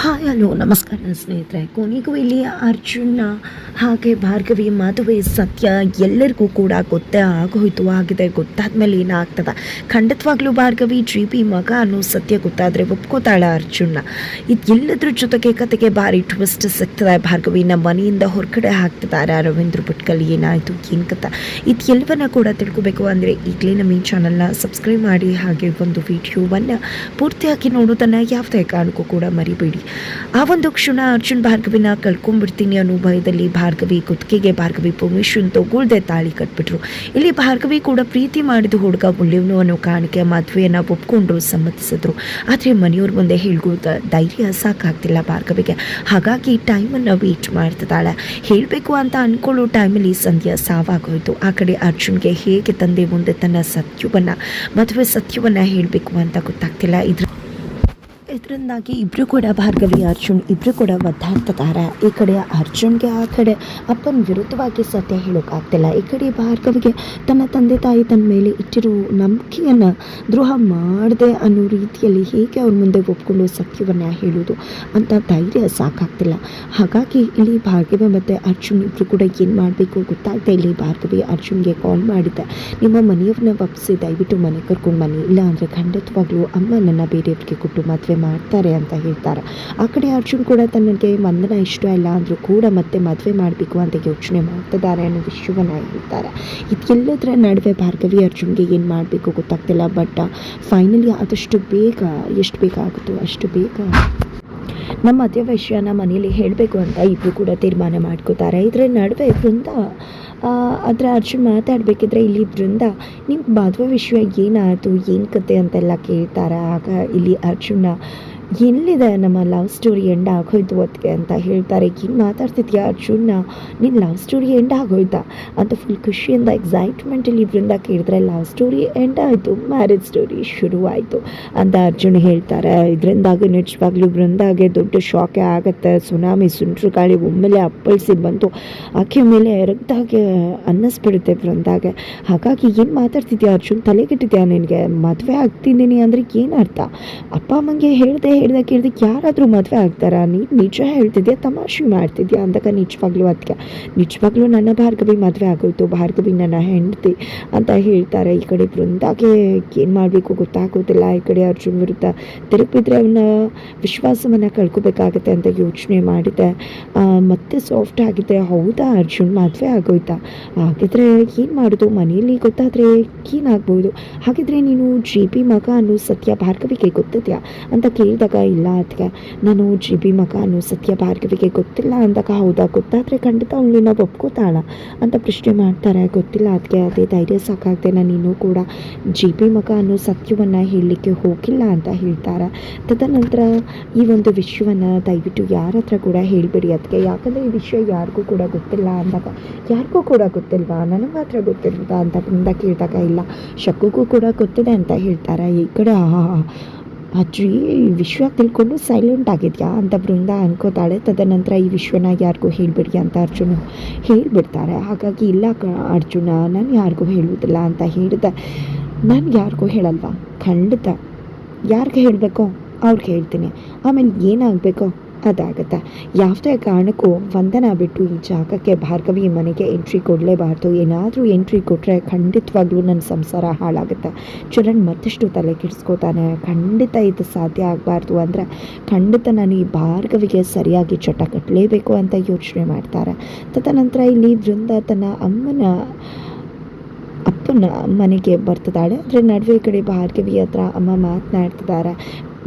Hi hello ನಮಸ್ಕಾರ ಸ್ನೇಹಿತರೆ. ಕೊನೆಗೂ ಇಲ್ಲಿ ಅರ್ಜುನ ಹಾಗೆ ಭಾರ್ಗವಿ ಮದುವೆ ಸತ್ಯ ಎಲ್ಲರಿಗೂ ಕೂಡ ಗೊತ್ತೇ ಆಗೋಯ್ತು. ಆಗಿದೆ, ಗೊತ್ತಾದ ಮೇಲೆ ಏನಾಗ್ತದೆ ಖಂಡಿತವಾಗ್ಲೂ ಭಾರ್ಗವಿ ಜಿ ಮಗ ಅನ್ನೋ ಸತ್ಯ ಗೊತ್ತಾದರೆ ಒಪ್ಕೋತಾಳ ಅರ್ಜುನ. ಇದು ಎಲ್ಲದ್ರ ಜೊತೆಗೆ ಕತೆಗೆ ಭಾರಿ ಟ್ವಿಸ್ಟ್ ಸಿಗ್ತದೆ. ಭಾರ್ಗವಿನ ಮನೆಯಿಂದ ಹೊರಗಡೆ ಹಾಕ್ತಿದ್ದಾರೆ ರವೀಂದ್ರ ಭಟ್ಕಲ್. ಏನಾಯಿತು ಏನು ಕತೆ ಇದು ಎಲ್ಲವನ್ನ ಕೂಡ ತಿಳ್ಕೊಬೇಕು ಅಂದರೆ ಈಗಲೇ ನಮ್ಮ ಈ ಚಾನಲ್ನ ಸಬ್ಸ್ಕ್ರೈಬ್ ಮಾಡಿ, ಹಾಗೆ ಒಂದು ವಿಡಿಯೋವನ್ನು ಪೂರ್ತಿಯಾಗಿ ನೋಡೋದನ್ನು ಯಾವುದೇ ಕಾರಣಕ್ಕೂ ಕೂಡ ಮರಿಬೇಡಿ. ಆ ಒಂದು ಕ್ಷಣ ಅರ್ಜುನ್ ಭಾರ್ಗವಿನ ಕಳ್ಕೊಂಡ್ಬಿಡ್ತೀನಿ ಅನ್ನೋ ಭಯದಲ್ಲಿ ಭಾರ್ಗವಿ ಕುತ್ತಿಗೆಗೆ ಭಾರ್ಗವಿ ಪರ್ಮಿಷನ್ ತಗೊಳ್ದೆ ತಾಳಿ ಕಟ್ಬಿಟ್ರು. ಇಲ್ಲಿ ಭಾರ್ಗವಿ ಕೂಡ ಪ್ರೀತಿ ಮಾಡಿದ ಹುಡುಗ ಒಳ್ಳೆಯವನು ಅನ್ನೋ ಕಾರಣಕ್ಕೆ ಮದುವೆಯನ್ನು ಒಪ್ಕೊಂಡ್ರು, ಸಮ್ಮತಿಸಿದ್ರು. ಆದರೆ ಮನೆಯವ್ರ ಮುಂದೆ ಹೇಳ್ಕೋದ ಧೈರ್ಯ ಸಾಕಾಗ್ತಿಲ್ಲ ಭಾರ್ಗವಿಗೆ. ಹಾಗಾಗಿ ಟೈಮನ್ನು ವೇಟ್ ಮಾಡ್ತಿದ್ದಾಳೆ. ಹೇಳಬೇಕು ಅಂತ ಅಂದ್ಕೊಳ್ಳೋ ಟೈಮಲ್ಲಿ ಸಂಧ್ಯಾ ಸಾವಾಗೋಯ್ತು. ಆ ಕಡೆ ಅರ್ಜುನ್ಗೆ ಹೇಗೆ ತಂದೆ ಮುಂದೆ ತನ್ನ ಸತ್ಯವನ್ನು, ಮದುವೆ ಸತ್ಯವನ್ನು ಹೇಳಬೇಕು ಅಂತ ಗೊತ್ತಾಗ್ತಿಲ್ಲ. ಇದರಿಂದಾಗಿ ಇಬ್ಬರು ಕೂಡ ಭಾರ್ಗವಿ ಅರ್ಜುನ್ ಇಬ್ಬರು ಕೂಡ ಒದ್ದಾಡ್ತಿದ್ದಾರೆ. ಈ ಕಡೆ ಅರ್ಜುನ್ಗೆ ಆ ಕಡೆ ಅಪ್ಪನ ವಿರುದ್ಧವಾಗಿ ಸತ್ಯ ಹೇಳೋಕ್ಕಾಗ್ತಿಲ್ಲ. ಈ ಕಡೆ ಭಾರ್ಗವಿಗೆ ತನ್ನ ತಂದೆ ತಾಯಿ ತನ್ನ ಮೇಲೆ ಇಟ್ಟಿರೋ ನಂಬಿಕೆಯನ್ನು ದ್ರೋಹ ಮಾಡಿದೆ ಅನ್ನೋ ರೀತಿಯಲ್ಲಿ ಹೇಗೆ ಅವ್ರ ಮುಂದೆ ಒಪ್ಕೊಂಡು ಸತ್ಯವನ್ನು ಹೇಳೋದು ಅಂತ ಧೈರ್ಯ ಸಾಕಾಗ್ತಿಲ್ಲ. ಹಾಗಾಗಿ ಇಲ್ಲಿ ಭಾರ್ಗವಿ ಮತ್ತು ಅರ್ಜುನ್ ಇಬ್ಬರು ಕೂಡ ಏನು ಮಾಡಬೇಕು ಗೊತ್ತಾಗ್ತಾ ಇಲ್ಲಿ ಭಾರ್ಗವಿ ಅರ್ಜುನ್ಗೆ ಕಾಲ್ ಮಾಡಿದ್ದೆ. ನಿಮ್ಮ ಮನೆಯವ್ರನ್ನ ಒಪ್ಪಿಸಿ ದಯವಿಟ್ಟು ಮನೆ ಕರ್ಕೊಂಡು ಬನ್ನಿ, ಇಲ್ಲ ಅಂದರೆ ಖಂಡಿತವಾಗ್ಲೂ ಅಮ್ಮ ನನ್ನ ಬೇರೆಯವ್ರಿಗೆ ಕೊಟ್ಟು ಮದುವೆ ಮಾಡ್ತಾರೆ ಅಂತ ಹೇಳ್ತಾರೆ. ಆ ಕಡೆ ಅರ್ಜುನ್ ಕೂಡ ತನಗೆ ವಂದನ ಇಷ್ಟ ಇಲ್ಲ ಅಂದರೂ ಕೂಡ ಮತ್ತೆ ಮದುವೆ ಮಾಡಬೇಕು ಅಂತ ಯೋಚನೆ ಮಾಡ್ತಿದ್ದಾರೆ ಅನ್ನೋ ವಿಷಯವನ್ನು ಹೇಳ್ತಾರೆ. ಇದೆಲ್ಲದರ ನಡುವೆ ಭಾರ್ಗವಿ ಅರ್ಜುನ್ಗೆ ಏನು ಮಾಡಬೇಕು ಗೊತ್ತಾಗ್ತಿಲ್ಲ. ಬಟ್ ಫೈನಲಿ ಆದಷ್ಟು ಬೇಗ, ಎಷ್ಟು ಬೇಕಾಗುತ್ತೋ ಅಷ್ಟು ಬೇಗ ನಮ್ಮ ಮದುವೆ ವಿಷಯನ ಮನೇಲಿ ಹೇಳಬೇಕು ಅಂತ ಇಬ್ಬರು ಕೂಡ ತೀರ್ಮಾನ ಮಾಡ್ಕೋತಾರೆ. ಇದರ ನಡುವೆ ಬೃಂದ ಆದರೆ ಅರ್ಜುನ್ ಮಾತಾಡಬೇಕಿದ್ರೆ ಇಲ್ಲಿ ಬೃಂದ ನಿಮ್ಮ ಮದುವೆ ವಿಷಯ ಏನಾಯಿತು, ಏನು ಕತೆ ಅಂತೆಲ್ಲ ಕೇಳ್ತಾರೆ. ಆಗ ಇಲ್ಲಿ ಅರ್ಜುನ ಎಲ್ಲಿದೆ ನಮ್ಮ ಲವ್ ಸ್ಟೋರಿ ಎಂಡ್ ಆಗೋಯ್ತು ಅದಕ್ಕೆ ಅಂತ ಹೇಳ್ತಾರೆ. ಏನು ಮಾತಾಡ್ತಿದ್ಯಾ ಅರ್ಜುನ, ನಿನ್ನ ಲವ್ ಸ್ಟೋರಿ ಎಂಡ್ ಆಗೋಯ್ತಾ ಅಂತ ಫುಲ್ ಖುಷಿಯಿಂದ ಎಕ್ಸೈಟ್ಮೆಂಟಲ್ಲಿ ಬೃಂದ ಕೇಳಿದ್ರೆ ಲವ್ ಸ್ಟೋರಿ ಎಂಡ್ ಆಯಿತು, ಮ್ಯಾರೇಜ್ ಸ್ಟೋರಿ ಶುರುವಾಯಿತು ಅಂತ ಅರ್ಜುನ್ ಹೇಳ್ತಾರೆ. ಇದರಿಂದಾಗಿ ನಿಜವಾಗ್ಲೂ ಬೃಂದಾಗೆ ದೊಡ್ಡ ಶಾಕೆ ಆಗುತ್ತೆ. ಸುನಾಮಿ ಸುಂಟ್ರು ಗಾಳಿ ಒಮ್ಮೆಲೆ ಅಪ್ಪಳಿಸಿ ಬಂತು ಆಕೆ ಮೇಲೆ ಎರಗ್ದಾಗೆ ಅನ್ನಿಸ್ಬಿಡುತ್ತೆ ಬೃಂದಾಗೆ. ಹಾಗಾಗಿ ಏನು ಮಾತಾಡ್ತಿದ್ಯಾ ಅರ್ಜುನ್, ತಲೆಗೆಟ್ಟಿದ್ಯಾ ನಿನಗೆ? ಮದುವೆ ಆಗ್ತಿದ್ದೀನಿ ಅಂದರೆ ಏನು ಅರ್ಥ? ಅಪ್ಪ ಅಮ್ಮಂಗೆ ಹೇಳ್ದೆ ಕೇಳ್ದೆ ಯಾರಾದರೂ ಮದುವೆ ಆಗ್ತಾರಾ? ನೀನು ನಿಜ ಹೇಳ್ತಿದ್ಯಾ ತಮಾಷೆ ಮಾಡ್ತಿದ್ಯಾ ಅಂದಾಗ ನಿಜವಾಗ್ಲೂ ಅದಕ್ಕೆ ನಿಜವಾಗ್ಲೂ ನನ್ನ ಭಾರ್ಗವಿ ಮದುವೆ ಆಗೋಯ್ತು, ಭಾರ್ಗವಿ ನನ್ನ ಹೆಂಡತಿ ಅಂತ ಹೇಳ್ತಾರೆ. ಈ ಕಡೆ ಬೃಂದಾಗೆ ಏನು ಮಾಡಬೇಕು ಗೊತ್ತಾಗೋದಿಲ್ಲ. ಈ ಕಡೆ ಅರ್ಜುನ್ ವಿರುದ್ಧ ತಿರುಗಿದ್ರೆ ಅವನ ವಿಶ್ವಾಸವನ್ನು ಕಳ್ಕೊಬೇಕಾಗತ್ತೆ ಅಂತ ಯೋಚನೆ ಮಾಡಿದೆ. ಮತ್ತೆ ಸಾಫ್ಟ್ ಆಗಿದೆ. ಹೌದಾ ಅರ್ಜುನ್ ಮದುವೆ ಆಗೋಯ್ತಾ? ಹಾಗಿದ್ರೆ ಏನು ಮಾಡೋದು? ಮನೆಯಲ್ಲಿ ಗೊತ್ತಾದರೆ ಏನಾಗ್ಬೋದು? ಹಾಗಿದ್ರೆ ನೀನು ಜಿ ಮಗ ಅನ್ನೋ ಸತ್ಯ ಭಾರ್ಗವಿಗೆ ಗೊತ್ತಿದೆಯಾ ಅಂತ ಕೇಳಿದಾಗ ಇಲ್ಲ ಅದಕ್ಕೆ ನಾನು ಜಿ ಮಗ ಅನ್ನೋ ಸತ್ಯ ಭಾರ್ಗವಿಗೆ ಗೊತ್ತಿಲ್ಲ ಅಂದಾಗ ಹೌದಾ, ಗೊತ್ತಾದರೆ ಖಂಡಿತ ಅವಳನ್ನ ಒಪ್ಕೋತಾಳ ಅಂತ ಪ್ರಶ್ನೆ ಮಾಡ್ತಾರೆ. ಗೊತ್ತಿಲ್ಲ ಅದಕ್ಕೆ, ಅದೇ ಧೈರ್ಯ ಸಾಕಾಗ್ದೆ ನೀನು ಕೂಡ ಜಿ ಮಗ ಅನ್ನೋ ಸತ್ಯವನ್ನು ಹೇಳಲಿಕ್ಕೆ ಹೋಗಿಲ್ಲ ಅಂತ ಹೇಳ್ತಾರೆ. ತದನಂತರ ಈ ಒಂದು ವಿಷಯವನ್ನು ದಯವಿಟ್ಟು ಯಾರ ಹತ್ರ ಕೂಡ ಹೇಳಬೇಡಿ ಅದಕ್ಕೆ, ಯಾಕಂದರೆ ಈ ವಿಷಯ ಯಾರಿಗೂ ಕೂಡ ಗೊತ್ತಿಲ್ಲ ಅಂದಾಗ ಯಾರಿಗೂ ಕೂಡ ಗೊತ್ತಿಲ್ವಾ, ನನಗೆ ಮಾತ್ರ ಗೊತ್ತಿಲ್ವಾ ಅಂತ ಬೃಂದ ಕೇಳಿದಾಗ ಇಲ್ಲ ಶಕ್ಕುಗೂ ಕೂಡ ಗೊತ್ತಿದೆ ಅಂತ ಹೇಳ್ತಾರೆ. ಈ ಕಡೆ ಅಜ್ಜಿ ಈ ವಿಷಯ ತಿಳ್ಕೊಂಡು ಸೈಲೆಂಟ್ ಆಗಿದೆಯಾ ಅಂತ ಬೃಂದ ಅನ್ಕೋತಾಳೆ. ತದನಂತರ ಈ ವಿಷಯನ ಯಾರಿಗೂ ಹೇಳಬೇಡಿ ಅಂತ ಅರ್ಜುನ ಹೇಳಿಬಿಡ್ತಾರೆ. ಹಾಗಾಗಿ ಇಲ್ಲ ಅರ್ಜುನ ನಾನು ಯಾರಿಗೂ ಹೇಳುವುದಿಲ್ಲ ಅಂತ ಹೇಳಿದೆ. ನಾನು ಯಾರಿಗೂ ಹೇಳಲ್ವಾ? ಖಂಡಿತ ಯಾರಿಗೆ ಹೇಳಬೇಕೋ ಅವ್ರಿಗೆ ಹೇಳ್ತೀನಿ, ಆಮೇಲೆ ಏನಾಗಬೇಕೋ ಅದಾಗುತ್ತೆ. ಯಾವುದೇ ಕಾರಣಕ್ಕೂ ವಂದನ ಬಿಟ್ಟು ಈ ಜಾಗಕ್ಕೆ ಭಾರ್ಗವಿ ಮನೆಗೆ ಎಂಟ್ರಿ ಕೊಡಲೇಬಾರ್ದು. ಏನಾದರೂ ಎಂಟ್ರಿ ಕೊಟ್ಟರೆ ಖಂಡಿತವಾಗ್ಲೂ ನನ್ನ ಸಂಸಾರ ಹಾಳಾಗುತ್ತೆ. ಚರಣ್ ಮತ್ತಷ್ಟು ತಲೆ ಕೆಡಿಸ್ಕೋತಾನೆ. ಖಂಡಿತ ಇದು ಸಾಧ್ಯ ಆಗಬಾರ್ದು ಅಂದರೆ ಖಂಡಿತ ನಾನು ಈ ಭಾರ್ಗವಿಗೆ ಸರಿಯಾಗಿ ಚಟ ಕಟ್ಟಲೇಬೇಕು ಅಂತ ಯೋಚನೆ ಮಾಡ್ತಾರೆ. ತದನಂತರ ಇಲ್ಲಿ ಬೃಂದ ತನ್ನ ಅಪ್ಪನ ಮನೆಗೆ ಬರ್ತಿದ್ದಾಳೆ. ಅದರ ನಡುವೆ ಈ ಕಡೆ ಭಾರ್ಗವಿ ಹತ್ರ ಅಮ್ಮ ಮಾತನಾಡ್ತಿದ್ದಾರೆ.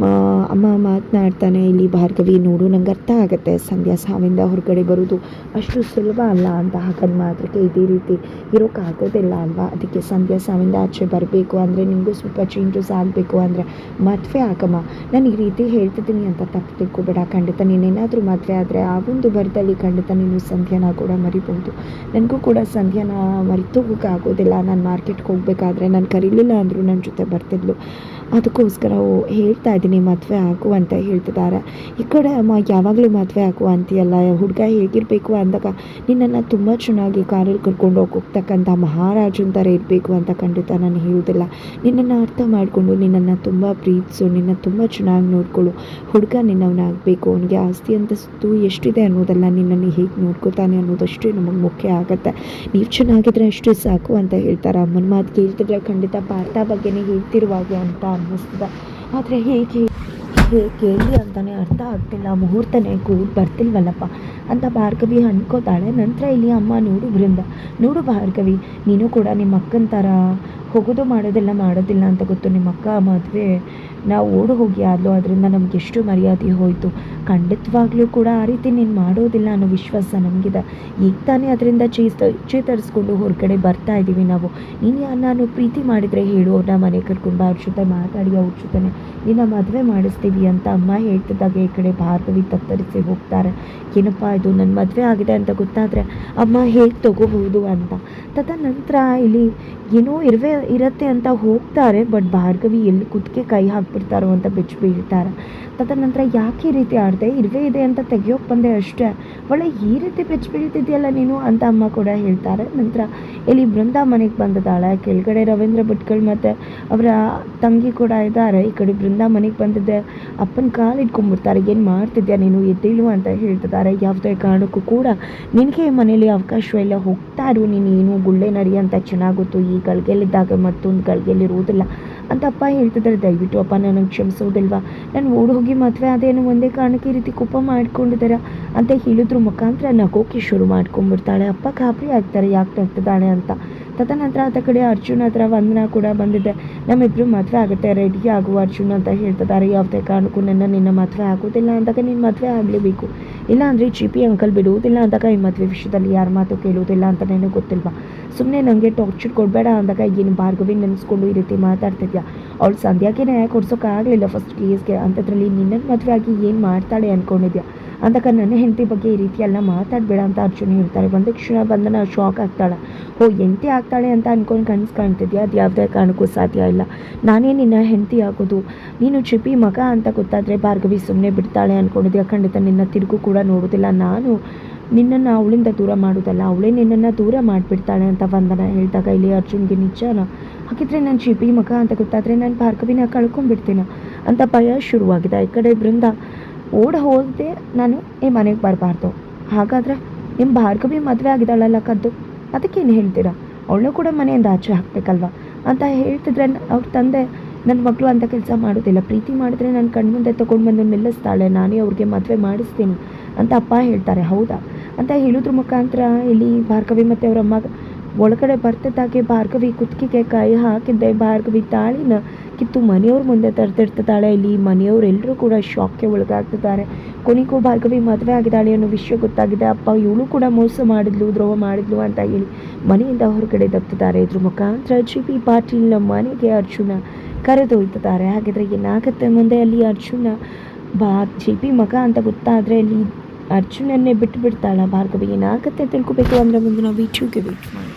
ಅಮ್ಮ ಮಾತನಾಡ್ತಾನೆ. ಇಲ್ಲಿ ಭಾರ್ಗವಿ ನೋಡು ನಂಗೆ ಅರ್ಥ ಆಗುತ್ತೆ, ಸಂಧ್ಯಾ ಸಾವಿಂದ ಹೊರಗಡೆ ಬರೋದು ಅಷ್ಟು ಸುಲಭ ಅಲ್ಲ ಅಂತ. ಹಾಗಂದು ಮಾತ್ರಕ್ಕೆ ಇದೇ ರೀತಿ ಇರೋಕ್ಕಾಗೋದಿಲ್ಲ ಅಲ್ವಾ? ಅದಕ್ಕೆ ಸಂಧ್ಯಾ ಸಾವಿಂದ ಆಚೆ ಬರಬೇಕು ಅಂದರೆ ನಿಮಗೂ ಸ್ವಲ್ಪ ಚೇಂಜಸ್ ಆಗಬೇಕು ಅಂದರೆ ಮದುವೆ ಆಗಮ್ಮ. ನಾನು ಈ ರೀತಿ ಹೇಳ್ತಿದ್ದೀನಿ ಅಂತ ತಪ್ಪು ತಿಳ್ಕೊಬೇಡ. ಖಂಡಿತ ನೀನೇನಾದರೂ ಮದುವೆ ಆದರೆ ಆ ಒಂದು ಬರದಲ್ಲಿ ಖಂಡಿತ ನೀನು ಸಂಧ್ಯಾನ ಕೂಡ ಮರಿಬೋದು. ನನಗೂ ಕೂಡ ಸಂಧ್ಯಾನ ಮರಿತೋಗೋಕ್ಕಾಗೋದಿಲ್ಲ. ನಾನು ಮಾರ್ಕೆಟ್ಗೆ ಹೋಗಬೇಕಾದ್ರೆ ನಾನು ಕರೀಲಿಲ್ಲ ಅಂದರೂ ನನ್ನ ಜೊತೆ ಬರ್ತಿದ್ಲು. ಅದಕ್ಕೋಸ್ಕರ ಹೇಳ್ತಾ ಇದ್ದೀನಿ ಮದುವೆ ಆಗು ಅಂತ ಹೇಳ್ತಿದ್ದಾರೆ. ಈ ಕಡೆ ಅಮ್ಮ ಯಾವಾಗಲೂ ಮದುವೆ ಆಗು ಅಂತೀಯಲ್ಲ, ಹುಡುಗ ಹೇಗಿರಬೇಕು ಅಂದಾಗ ನಿನ್ನನ್ನು ತುಂಬ ಚೆನ್ನಾಗಿ ಕಾರಲ್ಲಿ ಕರ್ಕೊಂಡು ಹೋಗ್ತಕ್ಕಂಥ ಮಹಾರಾಜನ ಥರ ಇರಬೇಕು ಅಂತ ಖಂಡಿತ ನಾನು ಹೇಳೋದಿಲ್ಲ. ನಿನ್ನನ್ನು ಅರ್ಥ ಮಾಡಿಕೊಂಡು ನಿನ್ನನ್ನು ತುಂಬ ಪ್ರೀತಿಸು, ನಿನ್ನ ತುಂಬ ಚೆನ್ನಾಗಿ ನೋಡ್ಕೊಳ್ಳು. ಹುಡುಗ ನಿನ್ನವನಾಗಬೇಕು, ಅವನಿಗೆ ಆಸ್ತಿ ಅಂತಸ್ತು ಎಷ್ಟಿದೆ ಅನ್ನೋದಲ್ಲ, ನಿನ್ನನ್ನು ಹೇಗೆ ನೋಡ್ಕೋತಾನೆ ಅನ್ನೋದಷ್ಟೇ ನಮಗೆ ಮುಖ್ಯ ಆಗುತ್ತೆ. ನೀವು ಚೆನ್ನಾಗಿದ್ರೆ ಅಷ್ಟೇ ಸಾಕು ಅಂತ ಹೇಳ್ತಾರೆ. ಅಮ್ಮನ ಮಾತು ಕೇಳ್ತಿದ್ರೆ ಖಂಡಿತ ಪಾರ್ಥ ಬಗ್ಗೆನೇ ಹೇಳ್ತಿರುವಾಗೆ ಅಂತ ಅನ್ನಿಸ್ತದೆ. ಆದರೆ ಹೇಗೆ ಹೇಳಿ ಅಂತಲೇ ಅರ್ಥ ಆಗ್ತಿಲ್ಲ. ಮುಹೂರ್ತನೇ ಕೂಡಿ ಬರ್ತಿಲ್ವಲ್ಲಪ್ಪ ಅಂತ ಭಾರ್ಗವಿ ಅನ್ಕೋತಾಳೆ. ನಂತರ ಇಲ್ಲಿ ಅಮ್ಮ ನೋಡು ಭಾರ್ಗವಿ, ನೀನು ಕೂಡ ನಿಮ್ಮ ಅಕ್ಕನ ಥರ ಹೋಗೋದು ಮಾಡೋದಿಲ್ಲ ಅಂತ ಗೊತ್ತು. ನಿಮ್ಮ ಅಕ್ಕ ಮದುವೆ ನಾವು ಓಡಿ ಹೋಗಿ ಆದ್ಲು, ಅದರಿಂದ ನಮ್ಗೆ ಎಷ್ಟು ಮರ್ಯಾದೆ ಹೋಯಿತು. ಖಂಡಿತವಾಗ್ಲೂ ಕೂಡ ಆ ರೀತಿ ನೀನು ಮಾಡೋದಿಲ್ಲ ಅನ್ನೋ ವಿಶ್ವಾಸ ನಮಗಿದೆ. ಈಗ ತಾನೇ ಅದರಿಂದ ಚೇತರಿಸ್ಕೊಂಡು ಹೊರಗಡೆ ಬರ್ತಾ ಇದ್ದೀವಿ ನಾವು. ನೀನು ನಾನು ಪ್ರೀತಿ ಮಾಡಿದರೆ ಹೇಳು, ಅವ್ರನ್ನ ಮನೆ ಕರ್ಕೊಂಡು ಅವ್ರ ಜೊತೆ ಮಾತಾಡಿ ಅವ್ರ ಜೊತೆ ನಿನ್ನ ಮದುವೆ ಮಾಡಿಸ್ತೀವಿ ಅಂತ ಅಮ್ಮ ಹೇಳ್ತಿದ್ದಾಗ ಈ ಕಡೆ ಭಾರ್ಗವಿ ತತ್ತರಿಸಿ ಹೋಗ್ತಾರೆ. ಏನಪ್ಪ ಇದು, ನನ್ನ ಮದುವೆ ಆಗಿದೆ ಅಂತ ಗೊತ್ತಾದರೆ ಅಮ್ಮ ಹೇಗೆ ತಗೋಬಹುದು ಅಂತ. ತದನಂತರ ಇಲ್ಲಿ ಏನೋ ಇರುತ್ತೆ ಅಂತ ಹೋಗ್ತಾರೆ. ಬಟ್ ಭಾರ್ಗವಿ ಎಲ್ಲಿ ಕುತ್ತಿಗೆ ಕೈ ಹಾಕ್ಬಿಡ್ತಾರೋ ಅಂತ ಬಿಚ್ಚಿ ಬೀಳ್ತಾರೆ. ತದನಂತರ ಯಾಕೆ ಈ ರೀತಿ ಆಡಿದೆ, ಇರುವೆ ಇದೆ ಅಂತ ತೆಗಿಯೋಕೆ ಬಂದೆ ಅಷ್ಟೇ, ಒಳ್ಳೆ ಈ ರೀತಿ ಬಿಚ್ಚಿ ಬೀಳ್ತಿದ್ಯಲ್ಲ ನೀನು ಅಂತ ಅಮ್ಮ ಕೂಡ ಹೇಳ್ತಾರೆ. ನಂತರ ಇಲ್ಲಿ ಬೃಂದಾ ಮನೆಗೆ ಬಂದಿದ್ದಾಳೆ. ಕೆಳಗಡೆ ರವೀಂದ್ರ ಭಟ್ಗಳು ಮತ್ತು ಅವರ ತಂಗಿ ಕೂಡ ಇದ್ದಾರೆ. ಈ ಕಡೆ ಬೃಂದಾ ಮನೆಗೆ ಬಂದಿದ್ದೆ, ಅಪ್ಪನ ಕಾಲು ಇಟ್ಕೊಂಡ್ಬಿಡ್ತಾರೆ. ಏನು ಮಾಡ್ತಿದ್ಯಾ ನೀನು, ಎದ್ದೇಳು ಅಂತ ಹೇಳ್ತಿದ್ದಾರೆ. ಯಾವುದೇ ಕಾರಣಕ್ಕೂ ಕೂಡ ನಿನಗೆ ಮನೇಲಿ ಅವಕಾಶವೆಲ್ಲ ಹೋಗ್ತಾ ಇರು, ನೀನು ಏನು ಗುಳ್ಳೆ ನರಿ ಅಂತ ಚೆನ್ನಾಗಿ ಗೊತ್ತು. ಈ ಗಳಿಗೆಯಲ್ಲಿದ್ದಾಗ ಮತ್ತೊಂದು ಗಳಿಗೆಯಲ್ಲಿರುವುದಿಲ್ಲ ಅಂತ ಅಪ್ಪ ಹೇಳ್ತಿದ್ದಾರೆ. ದಯವಿಟ್ಟು ಅಪ್ಪ ನನಗೆ ಕ್ಷಮಿಸೋದಿಲ್ವಾ, ನಾನು ಹೋಗಿ ಮದುವೆ ಅದೇನು ಒಂದೇ ಕಾರಣಕ್ಕೆ ಈ ರೀತಿ ಕೋಪ ಮಾಡ್ಕೊಂಡಿದ್ದಾರೆ ಅಂತ ಹೇಳಿದ್ರು ಮುಖಾಂತರ ನಗೋಕೆ ಶುರು ಮಾಡ್ಕೊಂಡ್ಬಿಡ್ತಾಳೆ. ಅಪ್ಪ ಗಾಬರಿ ಆಗ್ತಾರೆ, ಯಾಕೆ ನಗ್ತಿದ್ದಾಳೆ ಅಂತ. ತದನಂತರ ಆದ ಕಡೆ ಅರ್ಜುನ್ ಹತ್ರ ವಂದನಾ ಕೂಡ ಬಂದಿದ್ದೆ. ನಮ್ಮಿಬ್ಬರು ಮದುವೆ ಆಗುತ್ತೆ, ರೆಡಿ ಆಗುವ ಅರ್ಜುನ್ ಅಂತ ಹೇಳ್ತಿದ್ದಾರೆ. ಯಾವುದೇ ಕಾರಣಕ್ಕೂ ನಿನ್ನ ಮದುವೆ ಆಗೋದಿಲ್ಲ ಅಂದಾಗ ನೀನು ಮದುವೆ ಆಗಲೇಬೇಕು, ಇಲ್ಲ ಅಂದರೆ GP ಅಂಕಲ್ ಬಿಡುವುದಿಲ್ಲ ಅಂದಾಗ ಈ ಮದುವೆ ವಿಷಯದಲ್ಲಿ ಯಾರ ಮಾತು ಕೇಳುವುದಿಲ್ಲ ಅಂತ ನನಗೆ ಗೊತ್ತಿಲ್ವಾ. ಸುಮ್ಮನೆ ನನಗೆ ಟಾರ್ಚರ್ ಕೊಡಬೇಡ ಅಂದಾಗ ಏನು ಭಾರ್ಗವಿ ನೆನೆಸ್ಕೊಂಡು ಈ ರೀತಿ ಮಾತಾಡ್ತಿದ್ಯಾ. ಅವಳು ಸಂಧ್ಯಾಗೆ ನ್ಯಾಯ ಕೊಡ್ಸೋಕ್ಕಾಗಲಿಲ್ಲ ಫಸ್ಟ್ ಕೇಸ್ಗೆ, ಅಂಥದ್ರಲ್ಲಿ ನಿನ್ನನ್ನು ಮದುವೆ ಆಗಿ ಏನು ಮಾಡ್ತಾಳೆ ಅಂದ್ಕೊಂಡಿದ್ಯಾ ಅಂದಾಗ ನನ್ನ ಹೆಂಡತಿ ಬಗ್ಗೆ ಈ ರೀತಿ ಎಲ್ಲ ಮಾತಾಡಬೇಡ ಅಂತ ಅರ್ಜುನ್ ಹೇಳ್ತಾರೆ. ಒಂದು ಕ್ಷಣ ಬಂದನ ಶಾಕ್ ಆಗ್ತಾಳೆ. ಹೆಂಡತಿ ಆಗ್ತಾಳೆ ಅಂತ ಅಂದ್ಕೊಂಡು ಕನಸು ಕಾಣ್ತಿದ್ಯಾ, ಅದು ಯಾವುದೇ ಕಾರಣಕ್ಕೂ ಸಾಧ್ಯ ಇಲ್ಲ. ನಾನೇ ನಿನ್ನ ಹೆಂಡತಿ ಆಗೋದು. ನೀನು ಚಿಪಿ ಮಗ ಅಂತ ಗೊತ್ತಾದರೆ ಭಾರ್ಗವಿ ಸುಮ್ಮನೆ ಬಿಡ್ತಾಳೆ ಅಂದ್ಕೊಂಡಿದ್ಯಾ. ಖಂಡಿತ ನಿನ್ನ ತಿರುಗು ಕೂಡ ನೋಡೋದಿಲ್ಲ. ನಾನು ನಿನ್ನನ್ನು ಅವಳಿಂದ ದೂರ ಮಾಡೋದಲ್ಲ, ಅವಳೇ ನಿನ್ನನ್ನು ದೂರ ಮಾಡಿಬಿಡ್ತಾಳೆ ಅಂತ ವಂದನ ಹೇಳಿದಾಗ ಇಲ್ಲಿ ಅರ್ಜುನ್ಗೆ ನಿಜಾನ, ಹಾಗಿದ್ರೆ ನಾನು ಚಿಪಿ ಮಗ ಅಂತ ಗೊತ್ತಾದರೆ ನಾನು ಭಾರ್ಗವಿನ ಕಳ್ಕೊಂಡ್ಬಿಡ್ತೀನ ಅಂತ ಭಯ ಶುರುವಾಗಿದೆ. ಈ ಕಡೆ ಬೃಂದ ಹೋದೆ ನಾನು ಈ ಮನೆಗೆ ಬರಬಾರ್ದು, ಹಾಗಾದರೆ ನಿಮ್ಮ ಭಾರ್ಗವಿ ಮದುವೆ ಆಗಿದ್ದಾಳಲ್ಲ ಕದ್ದು, ಅದಕ್ಕೇನು ಹೇಳ್ತೀರಾ, ಅವಳನ್ನೂ ಕೂಡ ಮನೆಯಿಂದ ಆಚೆ ಹಾಕಬೇಕಲ್ವ ಅಂತ ಹೇಳ್ತಿದ್ರೆ ಅವ್ರ ತಂದೆ ನನ್ನ ಮಗಳು ಅಂಥ ಕೆಲಸ ಮಾಡೋದಿಲ್ಲ, ಪ್ರೀತಿ ಮಾಡಿದ್ರೆ ನನ್ನ ಕಣ್ಮುಂದೆ ತೊಗೊಂಡು ಬಂದು ನಿಲ್ಲಿಸ್ತಾಳೆ, ನಾನೇ ಅವ್ರಿಗೆ ಮದುವೆ ಮಾಡಿಸ್ತೀನಿ ಅಂತ ಅಪ್ಪ ಹೇಳ್ತಾರೆ. ಹೌದಾ ಅಂತ ಹೇಳಿದ್ರ ಮುಖಾಂತರ ಇಲ್ಲಿ ಭಾರ್ಗವಿ ಮತ್ತು ಅವರ ಅಮ್ಮ ಒಳಗಡೆ ಬರ್ತಿದ್ದಾಗೆ ಭಾರ್ಗವಿ ಕುತ್ತಿಗೆಗೆ ಕೈ ಹಾಕಿದ್ದೆ. ಭಾರ್ಗವಿ ತಾಳಿನ ಕಿತ್ತು ಮನೆಯವ್ರ ಮುಂದೆ ತರ್ತಿರ್ತಿದ್ದಾಳೆ. ಇಲ್ಲಿ ಮನೆಯವರೆಲ್ಲರೂ ಕೂಡ ಶಾಕ್ಗೆ ಒಳಗಾಗ್ತಿದ್ದಾರೆ. ಕೊನೆಗೂ ಭಾರ್ಗವಿ ಮದುವೆ ಆಗಿದ್ದಾಳೆ ಅನ್ನೋ ವಿಷಯ ಗೊತ್ತಾಗಿದೆ. ಅಪ್ಪ ಇವಳು ಕೂಡ ಮೋಸ ಮಾಡಿದ್ಲು, ದ್ರೋಹ ಮಾಡಿದ್ಲು ಅಂತ ಹೇಳಿ ಮನೆಯಿಂದ ಹೊರಗಡೆ ದಬ್ತಿದ್ದಾರೆ. ಇದ್ರ ಮುಖಾಂತರ GP ಪಾಟೀಲ್ನ ಮನೆಗೆ ಅರ್ಜುನ ಕರೆದೊಯ್ತಿದ್ದಾರೆ. ಹಾಗಿದ್ರೆ ಏನಾಗುತ್ತೆ ಮುಂದೆ, ಅಲ್ಲಿ ಅರ್ಜುನ GP ಮಗ ಅಂತ ಗೊತ್ತಾದರೆ ಅಲ್ಲಿ ಅರ್ಜುನನ್ನೇ ಬಿಟ್ಟು ಬಿಡ್ತಾಳ ಭಾರ್ಗವಿ. ಏನಾಗುತ್ತೆ ತಿಳ್ಕೊಬೇಕು ಅಂದರೆ ಮುಂದೆ ನಾವು ವೀಡಿಯೋಗೆ ವೇಟ್ ಮಾಡಿ.